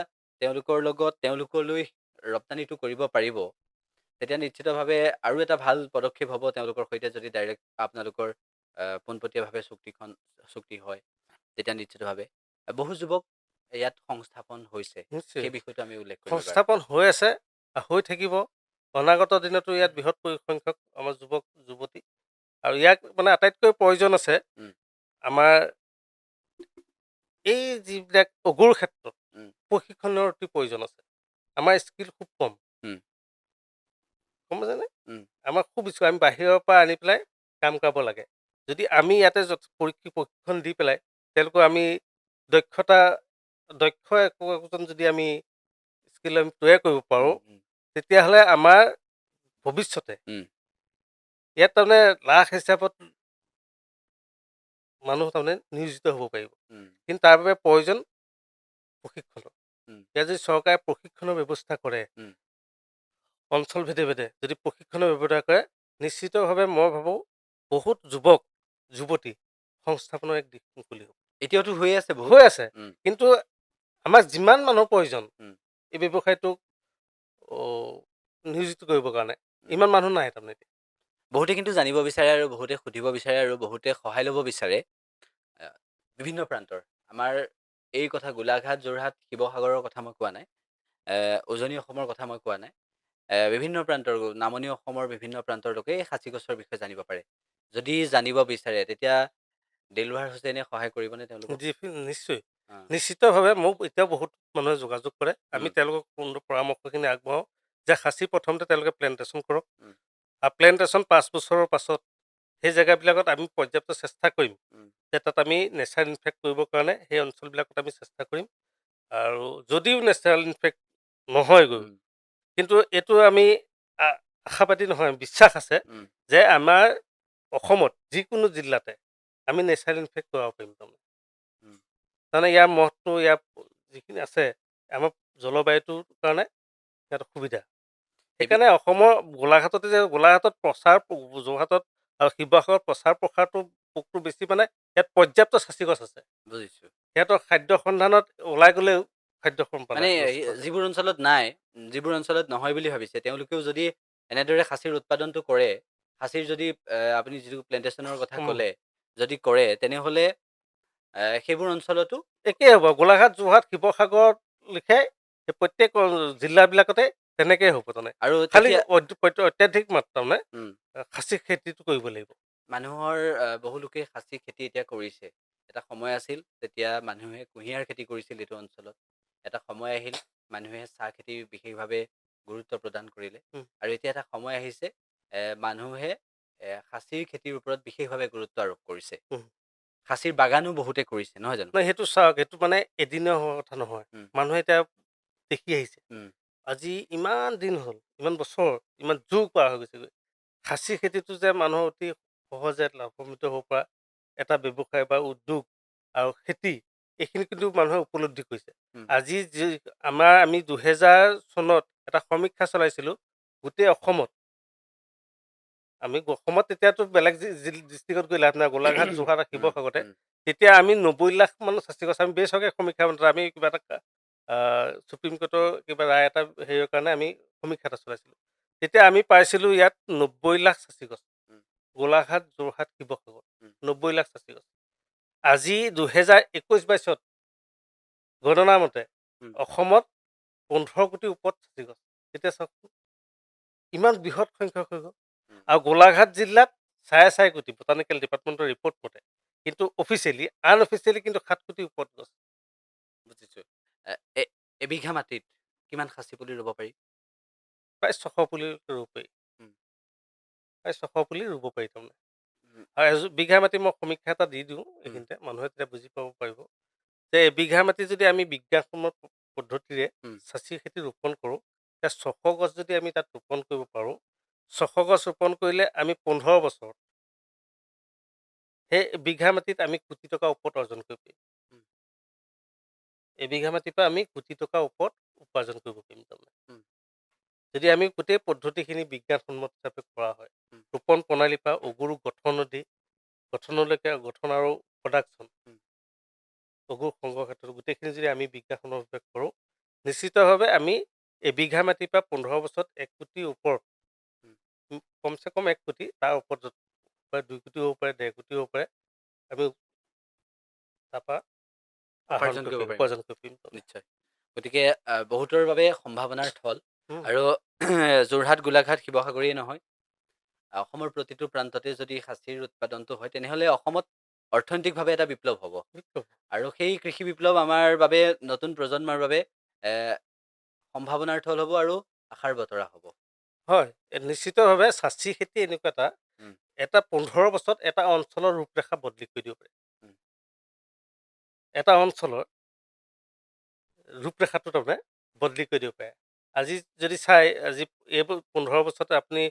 তেওঁলোকৰ লগত তেওঁলোকলৈ ৰপ্তানিটো কৰিব পাৰিব তেতিয়া নিশ্চিতভাৱে আৰু এটা ভাল পদক্ষেপ হ'ব তেওঁলোকৰ সৈতে যদি ডাইৰেক্ট আপোনালোকৰ পোনপটীয়াভাৱে চুক্তি হয় তেতিয়া নিশ্চিতভাৱে বহু যুৱক ইয়াত সংস্থাপন হৈছে নিশ্চয় সেই বিষয়টো আমি উল্লেখ কৰিব পাৰোঁ সংস্থাপন হৈ আছে হৈ থাকিব অনাগত দিনতো ইয়াত বৃহৎ পৰিসংখ্যক আমাৰ যুৱক যুৱতী আৰু ইয়াক মানে আটাইতকৈ প্ৰয়োজন আছে উম, আমাৰ এই যিবিলাক অগুৰ ক্ষেত্ৰত উম, প্ৰশিক্ষণৰ অতি প্ৰয়োজন আছে আমাৰ স্কিল খুব কম উম, গম পাইছেনে উম, আমাৰ খুব স্কিল আমি বাহিৰৰ পৰা আনি পেলাই কাম কৰাব লাগে যদি আমি ইয়াতে প্ৰশিক্ষণ দি পেলাই তেওঁলোকক আমি দক্ষতা দক্ষ একোজন যদি আমি স্কিল আমি তৈয়াৰ কৰিব উম, পাৰোঁ উম, তেতিয়াহ'লে আমাৰ ভৱিষ্যতে উম, ইয়াত তাৰমানে লাখ হিচাপত মানুহ তাৰমানে নিয়োজিত হ'ব পাৰিব। উম, কিন্তু তাৰ বাবে প্ৰয়োজন প্ৰশিক্ষণৰ। উম, এতিয়া যদি চৰকাৰে প্ৰশিক্ষণৰ ব্যৱস্থা কৰে, উম, অঞ্চল ভেদে ভেদে যদি প্ৰশিক্ষণৰ ব্যৱস্থা কৰে, নিশ্চিতভাৱে মই ভাবোঁ বহুত যুৱক যুৱতী সংস্থাপনৰ এক দিশ মুকলি হ'ব। এতিয়াওতো হৈ আছে বহুত। হৈ আছে। উম, কিন্তু আমাক যিমান মানুহৰ প্ৰয়োজন উম, এই ব্যৱসায়টোক নিয়োজিত কৰিবৰ কাৰণে, উম। ইমান মানুহ নাই তাৰমানে এতিয়া। বহুতে কিন্তু জানিব বিচাৰে আৰু বহুতে সুধিব বিচাৰে আৰু বহুতে সহায় ল'ব বিচাৰে বিভিন্ন প্ৰান্তৰ। আমাৰ এই কথা গোলাঘাট, যোৰহাট, শিৱসাগৰৰ কথা মই কোৱা নাই। উজনি অসমৰ কথা মই কোৱা নাই। বিভিন্ন প্ৰান্তৰ নামনি অসমৰ বিভিন্ন প্ৰান্তৰ লোকে এই সাঁচি গছৰ বিষয়ে জানিব পাৰে। যদি জানিব বিচাৰে তেতিয়া দেলৱাৰ হুছেইনে সহায় কৰিবনে তেওঁলোকক? নিশ্চয়। অঁ, নিশ্চিতভাৱে মোক এতিয়াও বহুত মানুহে যোগাযোগ কৰে। আমি উম, তেওঁলোকক পৰামৰ্শখিনি আগবঢ়াওঁ যে সাঁচি প্ৰথমতে তেওঁলোকে প্লেণ্টেশ্যন কৰক। উম, আৰু প্লেণ্টেশ্যন ৫ বছৰৰ পাছত সেই জেগাবিলাকত আমি পৰ্যাপ্ত চেষ্টা কৰিম উম, যে তাত আমি নেচাৰেল ইনফেক্ট কৰিবৰ কাৰণে সেই অঞ্চলবিলাকত আমি চেষ্টা কৰিম। আৰু যদিও নেচাৰেল ইনফেক্ট নহয়গৈ, উম, কিন্তু এইটো আমি আশাবাদী নহয়, বিশ্বাস আছে উম, যে আমাৰ অসমত যিকোনো জিলাতে আমি নেচাৰেল ইনফেক্ট কৰাব পাৰিম তাৰমানে। উম। তাৰমানে ইয়াৰ মহটো ইয়াৰ যিখিনি আছে আমাৰ জলবায়ুটোৰ কাৰণে ইয়াত সুবিধা। এবি সেইকাৰণে অসমৰ গোলাঘাটতে যে গোলাঘাটত প্ৰচাৰ যোৰহাটত আৰু শিৱসাগৰত প্ৰচাৰ প্ৰসাৰটো পোকটো বেছি মানে ইয়াত পৰ্যাপ্ত চাচি গছ আছে। বুজিছোঁ। সিহঁতৰ খাদ্য সন্ধানত ওলাই গ'লেও খাদ্য মানে বস্তু পালে। যিবোৰ অঞ্চলত নাই, যিবোৰ অঞ্চলত নহয় বুলি ভাবিছে, তেওঁলোকেও যদি এনেদৰে খাচীৰ উৎপাদনটো কৰে, খাচীৰ যদি আপুনি যিটো প্লেণ্টেশ্যনৰ কথা উম, ক'লে, যদি কৰে তেনেহ'লে সেইবোৰ অঞ্চলতো একেই হ'ব। গোলাঘাট, যোৰহাট, শিৱসাগৰ লিখে সেই প্ৰত্যেক জিলাবিলাকতে তেনেকেই হ'ব তাৰমানে। আৰু খালি তেতিয়া অত্যাধিক মাত্ৰা মানে উম, খাচী খেতিটো কৰিব লাগিব। মানুহৰ বহু লোকে খাচী খেতি এতিয়া কৰিছে। এটা সময় আছিল যেতিয়া মানুহে কুঁহিয়াৰ খেতি কৰিছিল এইটো অঞ্চলত। এটা সময় আহিল মানুহে চাহ খেতি বিশেষভাৱে গুৰুত্ব প্ৰদান কৰিলে। উম, আৰু এতিয়া এটা সময় আহিছে মানুহে খাচীৰ খেতিৰ ওপৰত বিশেষভাৱে গুৰুত্ব আৰোপ কৰিছে। উম। খাচীৰ বাগানো বহুতে কৰিছে, নহয় জানো? নাই সেইটো চাওক, সেইটো মানে এদিনীয়া হোৱা কথা নহয়। উম, মানুহে এতিয়া দেখি আহিছে। উম, আজি ইমান দিন হ'ল, ইমান বছৰ, ইমান যুগ পাৰ হৈ গৈছেগৈ। খাচী খেতিটো যে মানুহৰ অতি সহজে লাভান্বিত হ'ব পৰা এটা ব্যৱসায় বা উদ্যোগ আৰু খেতি, এইখিনি কিন্তু মানুহে উপলব্ধি কৰিছে। উম, আজি আমি ২০০০ চনত এটা সমীক্ষা চলাইছিলোঁ গোটেই অসমত। আমি অসমত তেতিয়াতো বেলেগ ডিষ্ট্ৰিক্টত গৈ লাভ নাই, গোলাঘাট, যোৰহাট আৰু উম, শিৱসাগৰতে। উম, তেতিয়া আমি ৯০ লাখ মানৰ চাচি গছ, আমি বেচৰকাৰী সমীক্ষা আমি কিবা এটা ছুপ্ৰিম কোৰ্টৰ কিবা ৰায় এটা হেৰিৰ কাৰণে আমি সমীক্ষা এটা চলাইছিলোঁ। তেতিয়া আমি পাইছিলোঁ ইয়াত ৯০ লাখ চাচি গছ। উম, গোলাঘাট, যোৰহাট, শিৱসাগৰ উম, ৯০ লাখ চাচি গছ। আজি ২০২১-২২ত গণনা মতে উম, অসমত ১৫ কোটিৰ ওপৰত চাচি গছ। এতিয়া চাওকচোন ইমান বৃহৎ সংখ্যক হৈ গ'ল। উম, আৰু গোলাঘাট জিলাত ৪.৫ কোটি বটানিকেল ডিপাৰ্টমেণ্টৰ ৰিপৰ্ট মতে। কিন্তু অফিচিয়েলি, আনঅফিচিয়েলি কিন্তু ৭ কোটিৰ ওপৰত গছ। বুজিছোঁ। এ এ- এবিঘা মাটিত কিমান খাচী পুলি ৰুব পাৰি? প্ৰায় ৬০০ পুলি ৰুব পাৰি। উম, প্ৰায় ৬০০ পুলি ৰুব পাৰি তাৰমানে। উম, আৰু বিঘা মাটি মই সমীক্ষা এটা দি দিওঁ উম, এইখিনিতে, মানুহে তেতিয়া বুজি পাব পাৰিব যে এবিঘা মাটি যদি আমি বিজ্ঞানসন্মত পদ্ধতিৰে উম, চাচি খেতি ৰোপণ কৰোঁ, তেতিয়া ৬০০ গছ যদি আমি তাত ৰোপণ কৰিব পাৰোঁ, ৬০০ গছ ৰোপণ কৰিলে আমি ১৫ বছৰত সেই বিঘা মাটিত আমি কোটি টকা ওপৰত অৰ্জন কৰিব পাৰিম। উম, এবিঘা মাটিৰ পৰা আমি কোটি টকাৰ ওপৰত উপাৰ্জন কৰিব পাৰিম তাৰমানে। উম, যদি আমি গোটেই পদ্ধতিখিনি বিজ্ঞানসন্মত হিচাপে কৰা হয়, উম, ৰোপণ প্ৰণালীৰ পৰা অগুৰু গঠনলৈকে গঠন আৰু প্ৰডাকশ্যন, উম, অগুৰ সংগ্ৰহ ক্ষেত্ৰত গোটেইখিনি যদি আমি বিজ্ঞানসন্মতভাৱে কৰোঁ, নিশ্চিতভাৱে আমি এবিঘা মাটিৰ পৰা ১৫ বছৰত ১ কোটিৰ ওপৰত, উম, কমচে কম ১ কোটি, তাৰ ওপৰত পাৰে ২ কোটি হ'ব পাৰে, ১.৫ কোটি হ'ব পাৰে, আমি তাৰপৰা আহৰণ উপাৰ্জন কৰিব কৰিব পাৰিম, পাৰিম উপাৰ্জন কৰিব পাৰিম তাৰমানে। নিশ্চয়। গতিকে বহুতৰ বাবে সম্ভাৱনাৰ থল। উম, আৰু যোৰহাট, গোলাঘাট, শিৱসাগৰেই নহয়, অসমৰ প্ৰতিটো প্ৰান্ততে যদি খাচীৰ উৎপাদনটো হয় তেনেহ'লে অসমত অৰ্থনৈতিকভাৱে এটা বিপ্লৱ হ'ব। বিপ্লৱ। আৰু সেই কৃষি বিপ্লৱ আমাৰ বাবে নতুন প্ৰজন্মৰ বাবে এ, সম্ভাৱনাৰ থল হ'ব আৰু আশাৰ বতৰা হ'ব। হয়, নিশ্চিতভাৱে চাচি খেতি এনেকুৱা উম, এটা ১৫ বছৰত এটা অঞ্চলৰ ৰূপৰেখা বদলি কৰি দিব পাৰে। উম, এটা অঞ্চলৰ ৰূপৰেখাটো তাৰমানে বদলি কৰি দিব পাৰে। আজি যদি চাই, আজি এইবোৰ ১৫ বছৰতে আপুনি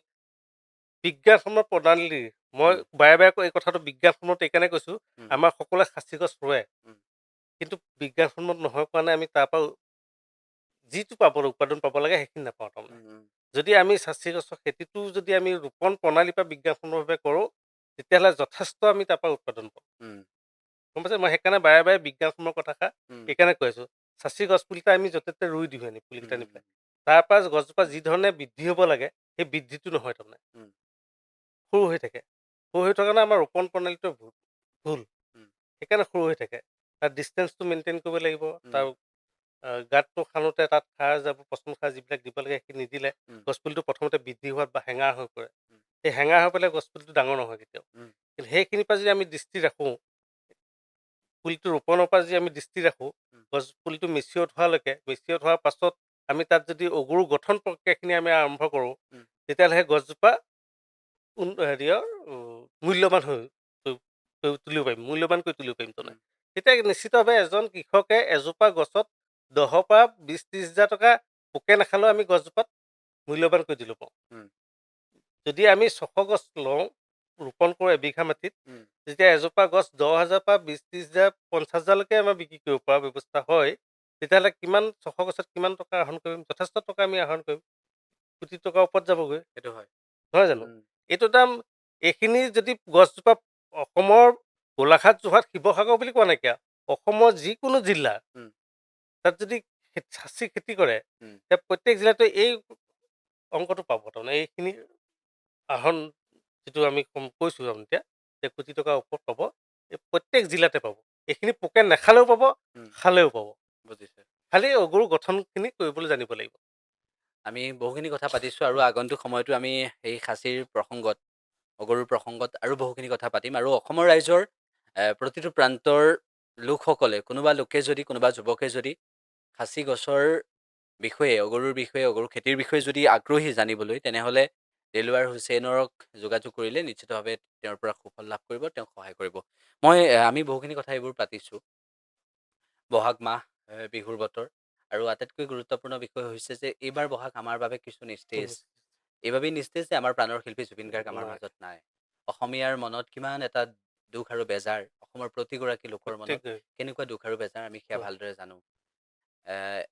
বিজ্ঞানসন্মত প্ৰণালী মই উম, বাৰে বাৰে এই কথাটো বিজ্ঞানসন্মত এইকাৰণে কৈছোঁ উম, আমাৰ সকলোৱে খাচী গছ ৰুৱে উম, কিন্তু বিজ্ঞানসন্মত নোহোৱাৰ কাৰণে আমি তাৰ পৰা যিটো উৎপাদন পাব লাগে সেইখিনি নাপাওঁ তাৰমানে উম, উম, যদি আমি চাচি গছৰ খেতিটো যদি আমি ৰোপণ প্ৰণালীৰ পৰা বিজ্ঞানসন্মতভাৱে কৰোঁ তেতিয়াহ'লে যথেষ্ট আমি তাৰ পৰা উৎপাদন পাওঁ উম, গম পাইছে মই সেইকাৰণে বাৰে বাৰে বিজ্ঞানসন্মত কথাষাৰ উম, সেইকাৰণে কৈ আছোঁ চাচি গছ পুলিটা আমি য'তে ত'তে ৰুই দিওঁ আনি পুলিকেইটা নি উম, পেলাই তাৰ পৰা গছজোপা যি ধৰণে বৃদ্ধি হ'ব লাগে সেই বৃদ্ধিটো নহয় তাৰমানে উম, সৰু হৈ থাকে সৰু হৈ থকা কাৰণে আমাৰ ৰোপণ প্ৰণালীটো ভুল উম, সেইকাৰণে সৰু হৈ থাকে তাৰ ডিষ্টেঞ্চটো মেইনটেইন কৰিব লাগিব উম, তাৰ গাঁতটো খানোতে তাত সাৰ যাব পচন সাৰ যিবিলাক দিব লাগে সেইখিনি নিদিলে উম, গছপুলিটো প্ৰথমতে বৃদ্ধি হোৱাত বা হেঙাৰ হৈ পৰে উম, সেই হেঙাৰ হৈ পেলাই গছপুলিটো ডাঙৰ নহয় কেতিয়াও উম, কিন্তু সেইখিনিৰ পৰা যদি আমি দৃষ্টি ৰাখোঁ পুলিটো ৰোপণৰ পৰা যদি আমি দৃষ্টি ৰাখোঁ উম, গছ পুলিটো মেচিয়ৰ্ড হোৱালৈকে মেচিয়ৰ্ড হোৱাৰ পাছত আমি তাত যদি অগুৰু গঠন প্ৰক্ৰিয়াখিনি আমি আৰম্ভ কৰোঁ উম, তেতিয়াহ'লে সেই গছজোপা হেৰিয়ৰ মূল্যৱান তুলিব পাৰিম মূল্যৱান কৰি তুলিব পাৰিম উম, তাৰমানে তেতিয়া নিশ্চিতভাৱে এজন কৃষকে এজোপা গছত 10 পৰা 20-30 হাজাৰ টকা পোকে নাখালেও আমি গছজোপাত মূল্যৱান কৰি দিলোঁ পাওঁ উম, যদি আমি 600 গছ লওঁ ৰোপণ কৰোঁ এবিঘা মাটিত উম, যেতিয়া এজোপা গছ 10,000 পৰা 20-30,000 50,000লৈকে আমাৰ বিক্ৰী কৰিব পৰা ব্যৱস্থা হয় তেতিয়াহ'লে কিমান 600 গছত কিমান টকা আহৰণ কৰিম যথেষ্ট টকা আমি আহৰণ কৰিম কোটি টকাৰ ওপৰত যাবগৈ সেইটো হয়। নহয় জানো উম, এইটো দাম এইখিনি যদি গছজোপা অসমৰ গোলাঘাট যোৰহাট শিৱসাগৰ বুলি কোৱা নাইকিয়া অসমৰ যিকোনো জিলা উম, তাত যদি চাচি খেতি কৰে উম, তেতিয়া প্ৰত্যেক জিলাতে এই অংকটো পাব তাৰমানে এইখিনি আহৰণ যিটো আমি কৈছোঁ আমি এতিয়া যে কোটি টকাৰ ওপৰত পাব এই প্ৰত্যেক জিলাতে পাব এইখিনি পোকে নাখালেও পাব উম, খালেও পাব বুজিছোঁ। খালি অগুৰু গঠনখিনি কৰিবলৈ জানিব লাগিব আমি বহুখিনি কথা পাতিছোঁ আৰু আগন্তুক সময়তো আমি এই খাচীৰ প্ৰসংগত অগৰুৰ প্ৰসংগত আৰু বহুখিনি কথা পাতিম আৰু অসমৰ ৰাইজৰ প্ৰতিটো প্ৰান্তৰ লোকসকলে কোনোবা লোকে যদি কোনোবা যুৱকে যদি খাচী গছৰ বিষয়ে অগৰুৰ বিষয়ে অগৰু খেতিৰ বিষয়ে যদি আগ্ৰহী জানিবলৈ তেনেহ'লে দেলৱাৰ হুছেইনক যোগাযোগ কৰিলে নিশ্চিতভাৱে তেওঁৰ পৰা সুফল লাভ কৰিব তেওঁক সহায় কৰিব আমি বহুখিনি কথা এইবোৰ পাতিছোঁ বহাগ মাহ বিহুৰ বতৰ আৰু আটাইতকৈ গুৰুত্বপূৰ্ণ বিষয় হৈছে যে এইবাৰ বহাগ আমাৰ বাবে কিছু নিস্তেজ এইবাবেই নিস্তেজ যে আমাৰ প্ৰাণৰ শিল্পী জুবিন গাৰ্গ আমাৰ নাই মাজত নাই অসমীয়াৰ মনত কিমান এটা দুখ আৰু বেজাৰ অসমৰ প্ৰতিগৰাকী লোকৰ মনত প্ৰত্যেক কেনেকুৱা দুখ আৰু বেজাৰ আমি সেয়া ভালদৰে জানো এ-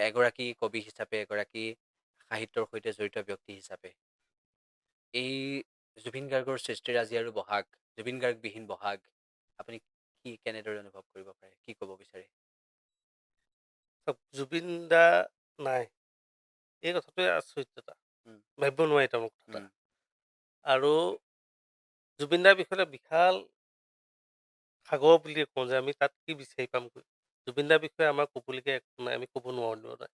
এগৰাকী কবি হিচাপে এগৰাকী সাহিত্যৰ সৈতে জড়িত ব্যক্তি হিচাপে এই জুবিন গাৰ্গৰ সৃষ্টিৰাজি আৰু বহাগ জুবিন গাৰ্গবিহীন বহাগ আপুনি কি কেনেদৰে অনুভৱ কৰিব পাৰে কি ক'ব বিচাৰে জুবিন দা নাই এই কথাটোৱে আচৰিত এটা উম, ভাবিব নোৱাৰি তাৰ কথা এটা উম, আৰু জুবিন দাৰ বিষয়ে বিশাল সাগৰ বুলিয়ে কওঁ যে আমি তাত কি বিচাৰি পামগৈ জুবিন দাৰ বিষয়ে আমাৰ ক'বলগীয়া একো নাই আমি ক'ব নোৱাৰো নাই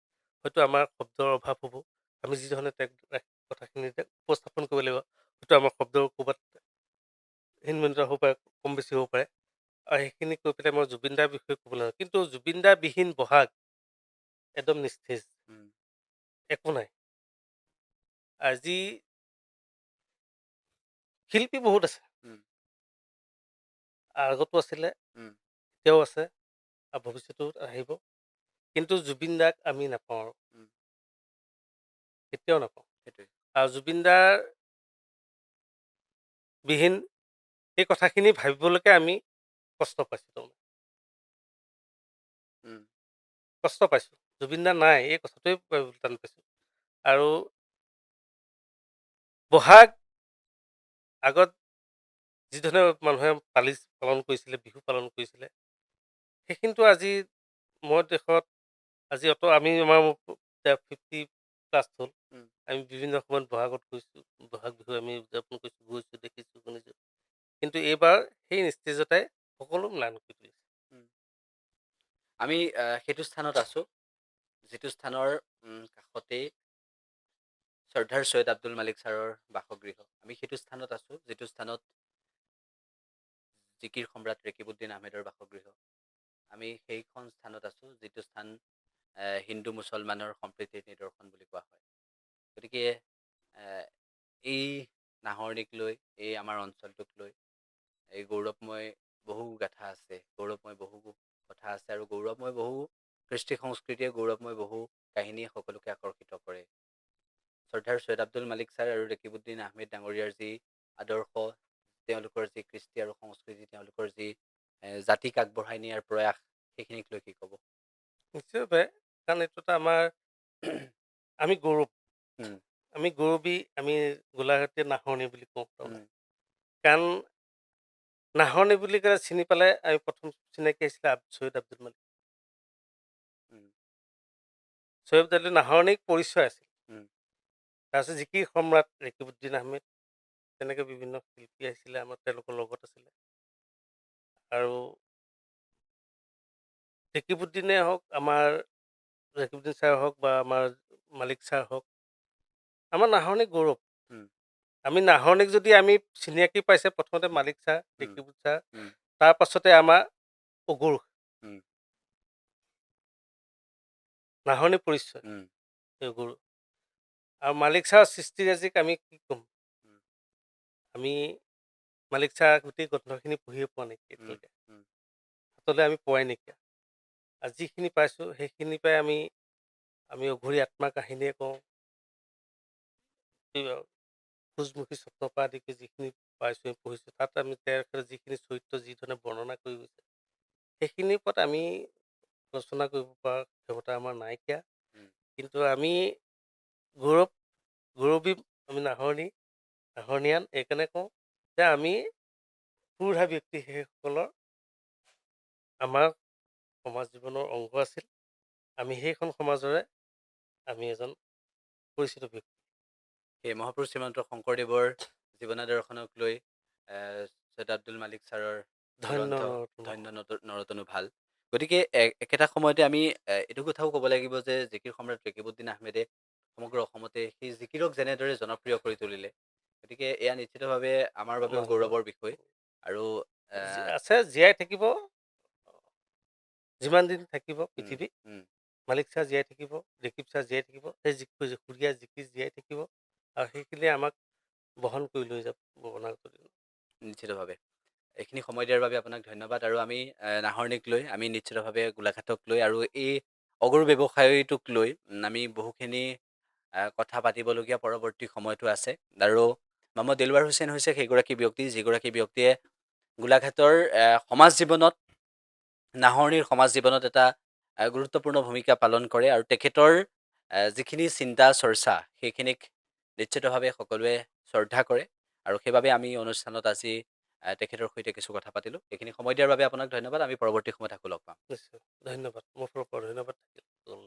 হয়তো আমাৰ শব্দৰ অভাৱ হ'ব আমি যিধৰণে কথাখিনি উপস্থাপন কৰিব লাগিব হয়তো আমাৰ শব্দৰ ক'ৰবাত হিনমিনতা হ'ব পাৰে কম বেছি হ'ব পাৰে আৰু সেইখিনি কৈ পেলাই মই জুবিন দাৰ বিষয়ে ক'ব নোৱাৰো কিন্তু জুবিন দাৰ বিহীন বহাগ একদম নিস্তেজ উম, একো নাই আজি শিল্পী বহুত আছে উম, আগতো আছিলে উম, এতিয়াও আছে আৰু ভৱিষ্যতেও আহিব কিন্তু জুবিন দাক আমি নাপাওঁ আৰু উম, কেতিয়াও নাপাওঁ সেইটোৱে আৰু জুবিন দাৰ বিহীন এই কথাখিনি ভাবিবলৈকে আমি কষ্ট পাইছোঁ তাৰমানে উম, কষ্ট পাইছোঁ জুবিন দা নাই এই কথাটোৱে টান পাইছোঁ আৰু বহাগ আগত যিধৰণে মানুহে পালন কৰিছিলে বিহু পালন কৰিছিলে সেইখিনিতো আজি মই দেশত আজি আমি আমাৰ 50+ হ'ল উম, আমি বিভিন্ন সময়ত বহাগত গৈছোঁ বহাগ বিহু আমি উদযাপন কৰিছোঁ গৈছোঁ দেখিছোঁ শুনিছোঁ কিন্তু এইবাৰ সেই নিস্তেজতাই সকলো ম্লান কৰি তুলিছে উম। আমি সেইটো স্থানত আছোঁ যিটো স্থানৰ কাষতেই শ্ৰদ্ধাৰ সৈয়দ আব্দুল মালিক ছাৰৰ বাসগৃহ আমি সেইটো স্থানত আছোঁ যিটো স্থানত জিকিৰ সম্ৰাট ৰেকিবুদ্দিন আহমেদৰ বাসগৃহ আমি সেইখন স্থানত আছোঁ যিটো স্থান হিন্দু মুছলমানৰ সম্প্ৰীতিৰ নিদৰ্শন বুলি কোৱা হয় গতিকে আহ, এই নাহৰনিক লৈ এই আমাৰ অঞ্চলটোক লৈ এই গৌৰৱময় বহু গাথা আছে গৌৰৱময় বহু কথা আছে আৰু গৌৰৱময় বহু কৃষ্টি সংস্কৃতিয়ে গৌৰৱময় বহু কাহিনীয়ে সকলোকে আকৰ্ষিত কৰে শ্ৰদ্ধাৰ ছৈয়দ আব্দুল মালিক ছাৰ আৰু ৰকিবউদ্দিন আহমেদ ডাঙৰীয়াৰ যি আদৰ্শ, তেওঁলোকৰ যি কৃষ্টি আৰু সংস্কৃতি, তেওঁলোকৰ যি জাতিক আগবঢ়াই নিয়াৰ প্ৰয়াস, সেইখিনিক লৈ কি ক'ব? নিশ্চয়ভাৱে, কাৰণ এইটো এটা আমাৰ আমি গৌৰৱ। উম, আমি গৌৰৱী, আমি গোলাঘাটীয়া নাহৰণি বুলি কওঁ তাৰমানে। উম, কাৰণ নাহৰণি বুলি ক'লে চিনি পালে আমি প্ৰথম চিনাকি আছিলে ছৈয়দ আব্দুল মালিক। উম, ছৈয়দ আব্দুল নাহৰণিক পৰিচয় আছিল। উম, তাৰপিছত জিকিৰ সম্ৰাট ৰকিবউদ্দিন আহমেদ, তেনেকৈ বিভিন্ন শিল্পী আহিছিলে আমাৰ, তেওঁলোকৰ লগত আছিলে। আৰু ৰকিবউদ্দিনে হওক, আমাৰ ৰকিবউদ্দিন ছাৰ হওক বা আমাৰ মালিক ছাৰ হওক, আমাৰ নাহৰণি গৌৰৱ। উম, আমি নাহৰণিক যদি আমি চিনাকি পাইছে প্ৰথমতে মালিক ছাৰ, উম, ৰকিবউদ্দিন ছাৰ, উম, তাৰ পাছতে আমাৰ অগুৰ উম, নাহৰণি পৰিচয়, উম, এই অগুৰ। আৰু মালিক ছাৰৰ সৃষ্টিৰাজিক আমি কি ক'ম? উম, আমি মালিক ছাৰ গোটেই গ্ৰন্থখিনি পঢ়িয়ে পোৱা নাই উম, এতিয়ালৈকে, উম, হাতলৈ আমি পোৱাই নাইকিয়া। আৰু যিখিনি পাইছোঁ সেইখিনিৰ পৰাই আমি অঘৰী আত্মাৰ কাহিনীয়ে কওঁ, সূৰ্যমুখী স্বপ্নৰ পৰা আদি কৰি যিখিনি পাইছোঁ পঢ়িছোঁ, তাত আমি তেওঁৰ যিখিনি চৰিত্ৰ যি ধৰণে বৰ্ণনা কৰি গৈছে, সেইখিনিৰ ওপৰত আমি আলোচনা কৰিব পৰা ক্ষমতা আমাৰ নাইকিয়া। উম, কিন্তু আমি গৌৰৱী, আমি নাহৰণিয়ান এইকাৰণে কওঁ যে আমি পুৰোধা ব্যক্তি সেইসকলৰ আমাৰ সমাজ জীৱনৰ অংগ আছিল। আমি সেইখন সমাজৰে আমি এজন পৰিচিত ব্যক্তি। সেই মহাপুৰুষ শ্ৰীমন্ত শংকৰদেৱৰ জীৱনাদৰ্শনক লৈ ছৈয়দ আব্দুল মালিক ছাৰৰ ধন্য গ্ৰন্থ নৰতম। ধন্য নৰতনু ভাল। গতিকে একেটা সময়তে আমি এইটো কথাও ক'ব লাগিব যে জিকিৰ সম্ৰাট ৰকিবউদ্দিন আহমেদে সমগ্ৰ অসমতে সেই জিকিৰক যেনেদৰে জনপ্ৰিয় কৰি তুলিলে, গতিকে এয়া নিশ্চিতভাৱে আমাৰ বাবেও গৌৰৱৰ বিষয়। আৰু আছে, জীয়াই থাকিব, যিমান দিন থাকিব উম, পৃথিৱী। উম, মালিক ছাৰ জীয়াই থাকিব, ৰকিব ছাৰ জীয়াই থাকিব, সেই সুৰীয়া জিকিৰ জীয়াই থাকিব, আৰু সেইখিনিয়ে আমাক বহন কৰি লৈ যাব অনাগত দিনত। নিশ্চিতভাৱে। এইখিনি সময় দিয়াৰ বাবে আপোনাক ধন্যবাদ। আৰু আমি নাহৰণিক লৈ, আমি নিশ্চিতভাৱে গোলাঘাটক লৈ আৰু এই অগৰু ব্যৱসায়টোক লৈ আমি বহুখিনি কথা পাতিবলগীয়া পৰৱৰ্তী সময়টো আছে। আৰু মহম্মদ দেলৱাৰ হুছেইন হৈছে সেইগৰাকী ব্যক্তি, যিগৰাকী ব্যক্তিয়ে গোলাঘাটৰ সমাজ জীৱনত, নাহৰণিৰ সমাজ জীৱনত এটা গুৰুত্বপূৰ্ণ ভূমিকা পালন কৰে। আৰু তেখেতৰ যিখিনি চিন্তা চৰ্চা, সেইখিনিক নিশ্চিতভাৱে সকলোৱে শ্ৰদ্ধা কৰে। আৰু সেইবাবে আমি অনুষ্ঠানত আজি তেখেতৰ সৈতে কিছু কথা পাতিলোঁ। এইখিনি সময় দিয়াৰ বাবে আপোনাক ধন্যবাদ। আমি পৰৱৰ্তী সময়ত আকৌ লগ পাম। নিশ্চয়, ধন্যবাদ। মোৰ ফালৰ পৰা ধন্যবাদ থাকিল।